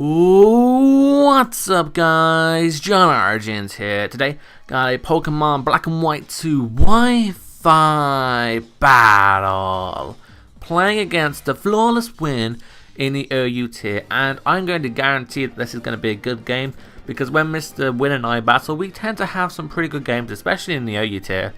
What's up, guys? JohnOrigins here. Today, got a Pokemon Black and White 2 Wi-Fi battle. Playing against TheFlawlessWin in the OU tier. And I'm going to guarantee that this is going to be a good game. Because when Mr. Win and I battle, we tend to have some pretty good games, especially in the OU tier.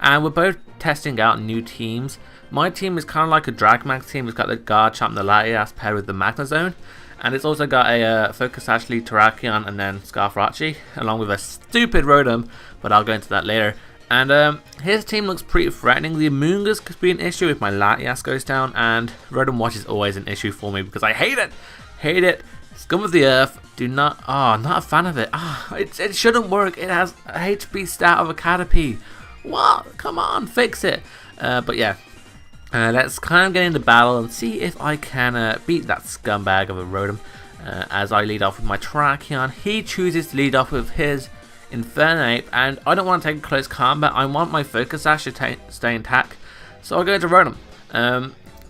And we're both testing out new teams. My team is kind of like a Dragmax team. It's got the Garchomp and the Latias paired with the Magnezone. And it's also got a Focus Ashley, Terrakion, and then Scarfrachi, along with a stupid Rotom, but I'll go into that later. And his team looks pretty threatening. The Amoonguss could be an issue if my Latias goes down, and Rotom Watch is always an issue for me because I hate it! Hate it! Scum of the Earth, do not, not a fan of it. It shouldn't work. It has a HP stat of a Caterpie. What? Come on, fix it! But yeah. Let's kind of get into battle and see if I can beat that scumbag of a Rotom. As I lead off with my Terrakion, he chooses to lead off with his Infernape, and I don't want to take a close combat. I want my Focus Sash to stay intact, so I'll go into Rotom.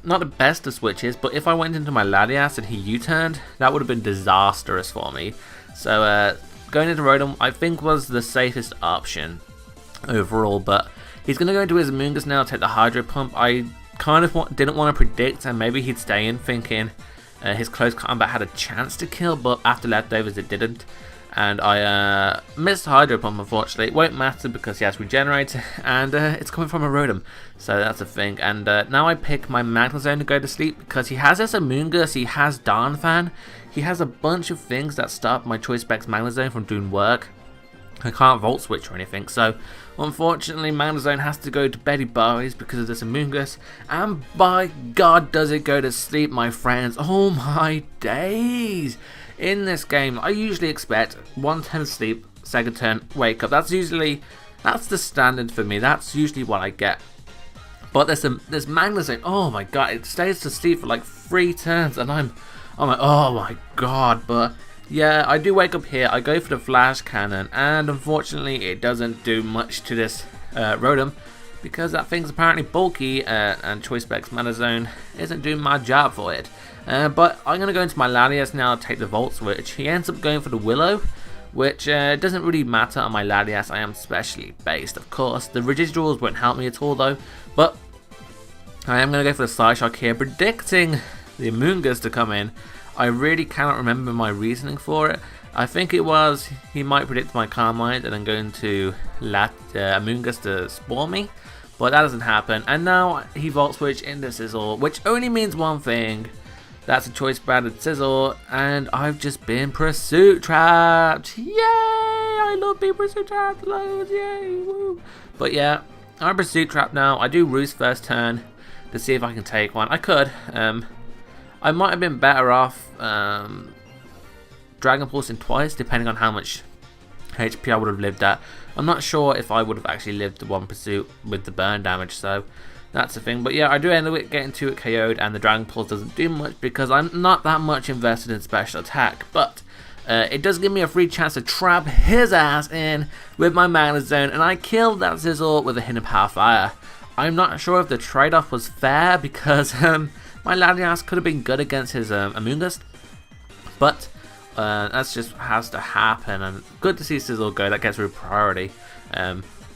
Not the best of switches, but if I went into my Latias and he U-turned, that would have been disastrous for me. So going into Rotom, I think was the safest option overall, but he's going to go into his Amoonguss now, take the Hydro Pump. I kind of didn't want to predict, and maybe he'd stay in thinking his close combat had a chance to kill, but after leftovers it didn't, and I missed Hydro Pump. Unfortunately, it won't matter because he has Regenerate, and it's coming from a Rotom, so that's a thing. And now I pick my Magnezone to go to sleep because he has this Amoonguss, he has Darnfan, he has a bunch of things that stop my Choice Specs Magnezone from doing work. I can't Volt Switch or anything, so unfortunately Magnezone has to go to Betty Barry's because of this Amoonguss, and by God does it go to sleep, my friends. Oh my days! In this game, I usually expect 1 turn sleep, 2nd turn wake up. That's the standard for me. That's usually what I get. But this Magnezone, oh my God, it stays to sleep for like 3 turns, and I'm like, oh my God, but yeah, I do wake up here, I go for the Flash Cannon, and unfortunately it doesn't do much to this Rotom, because that thing's apparently bulky, and Choice Specs Magnezone isn't doing my job for it. But I'm going to go into my Latias now, take the Volt Switch. He ends up going for the Willow, which doesn't really matter on my Latias. I am specially based, of course. The residuals won't help me at all though, but I am going to go for the Psyshock here, predicting the Amoonguss to come in. I really cannot remember my reasoning for it. I think it was he might predict my Carmine and then go into Amoonguss to spawn me, but that doesn't happen. And now he Volt Switch into Sizzle, which only means one thing. That's a Choice Branded Sizzle, and I've just been Pursuit Trapped. Yay! I love being Pursuit Trapped loads, yay! Woo! But yeah, I'm Pursuit Trapped now. I do Roost first turn to see if I can take one. I could. I might have been better off Dragon Pulsing twice, depending on how much HP I would have lived at. I'm not sure if I would have actually lived the 1 Pursuit with the burn damage, so that's the thing. But yeah, I do end up getting 2 KO'd, and the Dragon Pulse doesn't do much because I'm not that much invested in special attack. But it does give me a free chance to trap his ass in with my Magnezone, and I killed that Sizzle with a hint of Power Fire. I'm not sure if the trade-off was fair because my Latias could have been good against his Amoonguss, but that's just has to happen, and good to see Sizzle go. That gets rid of priority.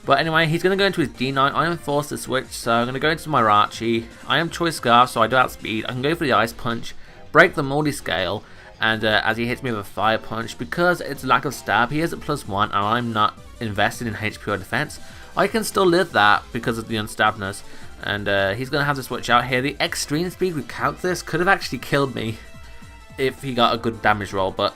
But anyway, he's going to go into his D9. I am forced to switch, so I'm going to go into my Rachi. I am Choice Scarf, so I do outspeed. I can go for the Ice Punch, break the multi-scale, and as he hits me with a Fire Punch, because it's lack of stab, he is at +1, and I'm not invested in HP or defense, I can still live that because of the unstabness. And he's going to have to switch out here. The Extreme Speed with Calculus could have actually killed me if he got a good damage roll, but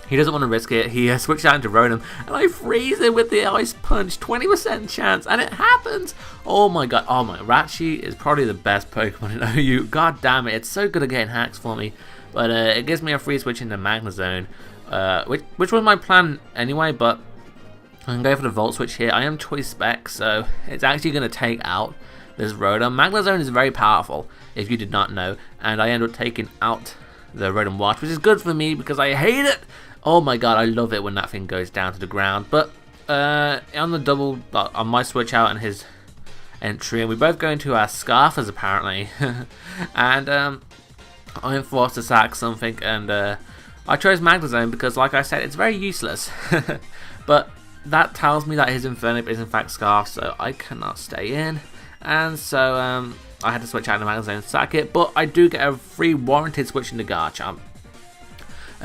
he doesn't want to risk it. He switched out into Rotom, and I freeze him with the Ice Punch, 20% chance, and it happens! Oh my God, oh my, Rachi is probably the best Pokemon in OU. God damn it, it's so good at getting hacks for me. But it gives me a free switch into Magnezone, which was my plan anyway, but I'm going to go for the Volt Switch here. I am Choice Spec, so it's actually going to take out this Rotom. Magnezone is very powerful, if you did not know, and I end up taking out the Rotom Watch, which is good for me because I hate it. Oh my God, I love it when that thing goes down to the ground. But on the double, on my switch out and his entry, and we both go into our Scarfers apparently, and I'm forced to sack something, and I chose Magnezone because, like I said, it's very useless. But that tells me that his infernape is in fact Scarf, so I cannot stay in. And so I had to switch out to Magnezone and sack it, but I do get a free warranted switch into Garchomp.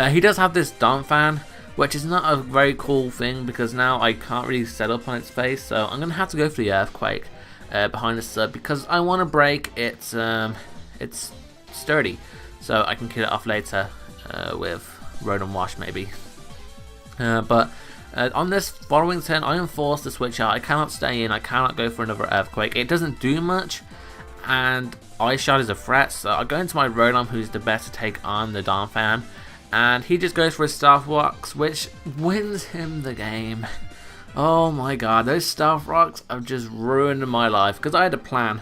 He does have this Donphan, which is not a very cool thing because now I can't really set up on its face, so I'm going to have to go for the Earthquake behind the sub because I want to break its sturdy, so I can kill it off later with Rotom Wash maybe. But on this following turn, I am forced to switch out. I cannot stay in, I cannot go for another Earthquake. It doesn't do much, and Ice Shot is a threat, so I go into my Rotom, who's the best to take on the Donphan, and he just goes for his Staff Rocks, which wins him the game. Oh my god, those Staff Rocks have just ruined my life, because I had a plan.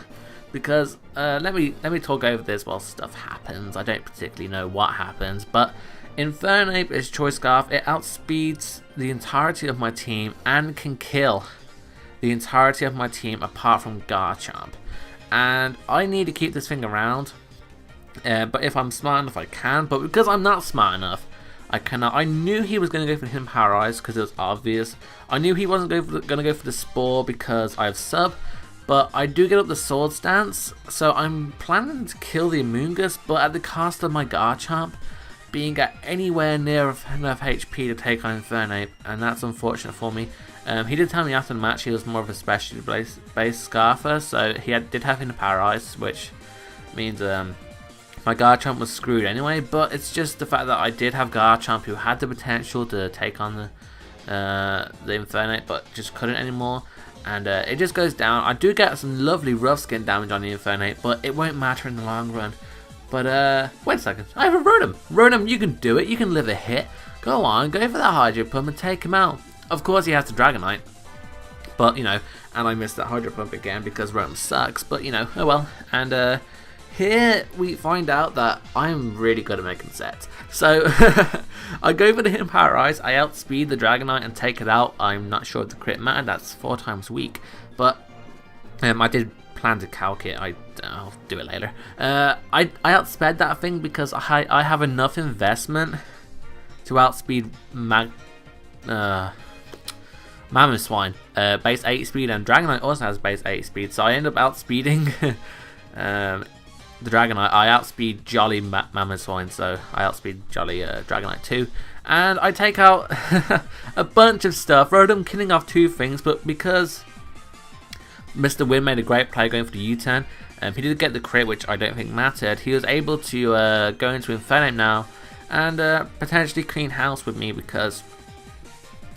Because, let me talk over this while stuff happens. I don't particularly know what happens, but Infernape is Choice Scarf. It outspeeds the entirety of my team and can kill the entirety of my team apart from Garchomp. And I need to keep this thing around. But if I'm smart enough, I can. But because I'm not smart enough, I cannot. I knew he was going to go for him Paralyze because it was obvious. I knew he wasn't going to go for the Spore because I have Sub. But I do get up the Sword Stance, so I'm planning to kill the Amoonguss, but at the cost of my Garchomp being at anywhere near enough HP to take on Infernape, and that's unfortunate for me. He did tell me after the match he was more of a specialty based Scarfer, so he did have him to Paralyze, which means my Garchomp was screwed anyway. But it's just the fact that I did have Garchomp who had the potential to take on the Infernape, but just couldn't anymore. And it just goes down. I do get some lovely rough skin damage on the Infernape, but it won't matter in the long run. But wait a second, I have a Rotom. Rotom, you can do it, you can live a hit. Go on, go for that Hydro Pump and take him out. Of course he has to Dragonite. But, you know, and I missed that Hydro Pump again because Rotom sucks, but, you know, oh well. And here we find out that I'm really good at making sets. So, I go for the hidden Paralyze, I outspeed the Dragonite and take it out. I'm not sure if the crit mattered, that's 4 times weak. But, I did plan to calc it, I'll do it later. I outsped that thing because I have enough investment to outspeed Mamoswine, base 8 speed, and Dragonite also has base 8 speed, so I end up outspeeding the Dragonite. I outspeed Jolly Mamoswine, so I outspeed Jolly Dragonite too, and I take out a bunch of stuff. Rotom killing off 2 things, but because Mr. Win made a great play going for the U-turn, he did get the crit, which I don't think mattered. He was able to go into Infernape now and potentially clean house with me because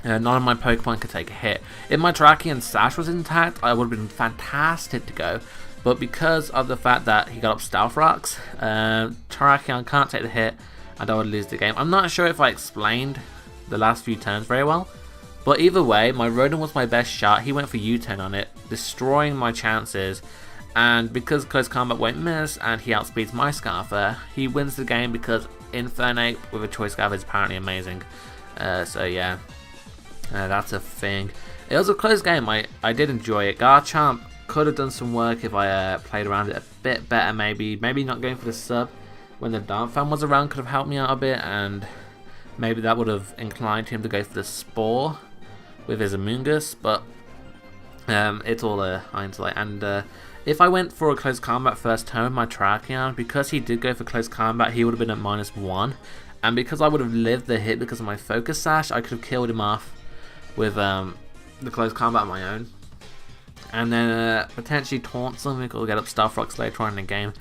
none of my Pokemon could take a hit. If my Terrakion Sash was intact, I would have been fantastic to go. But because of the fact that he got up Stealth Rocks, Terrakion can't take the hit and I would lose the game. I'm not sure if I explained the last few turns very well. But either way, my Rotom was my best shot. He went for U-turn on it, destroying my chances. And because Close Combat won't miss and he outspeeds my Scarfer, he wins the game because Infernape with a Choice Scarf is apparently amazing. So yeah, that's a thing. It was a close game. I did enjoy it. Garchomp could have done some work if I played around it a bit better maybe. Maybe not going for the sub when the Donphan was around could have helped me out a bit, and maybe that would have inclined him to go for the Spore with his Amoonguss, but it's all hindsight. And if I went for a close combat first turn with my Terrakion, because he did go for close combat, he would have been at -1, and because I would have lived the hit because of my Focus Sash, I could have killed him off with the close combat on my own, and then potentially taunt something or get up Stealth Rocks later on in the game.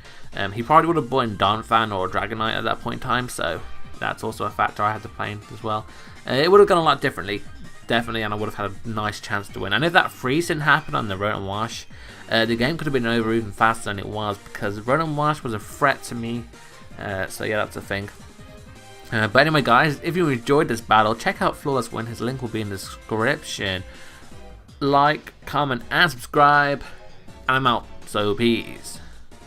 He probably would have bought in Donphan or Dragonite at that point in time, so that's also a factor I had to play in as well. It would have gone a lot differently. Definitely, and I would have had a nice chance to win. And if that freeze didn't happen on the Rotom Wash, the game could have been over even faster than it was because Rotom Wash was a threat to me. So yeah, that's a thing. But anyway, guys, if you enjoyed this battle, check out TheFlawlessWin. His link will be in the description. Like, comment, and subscribe. And I'm out. So peace.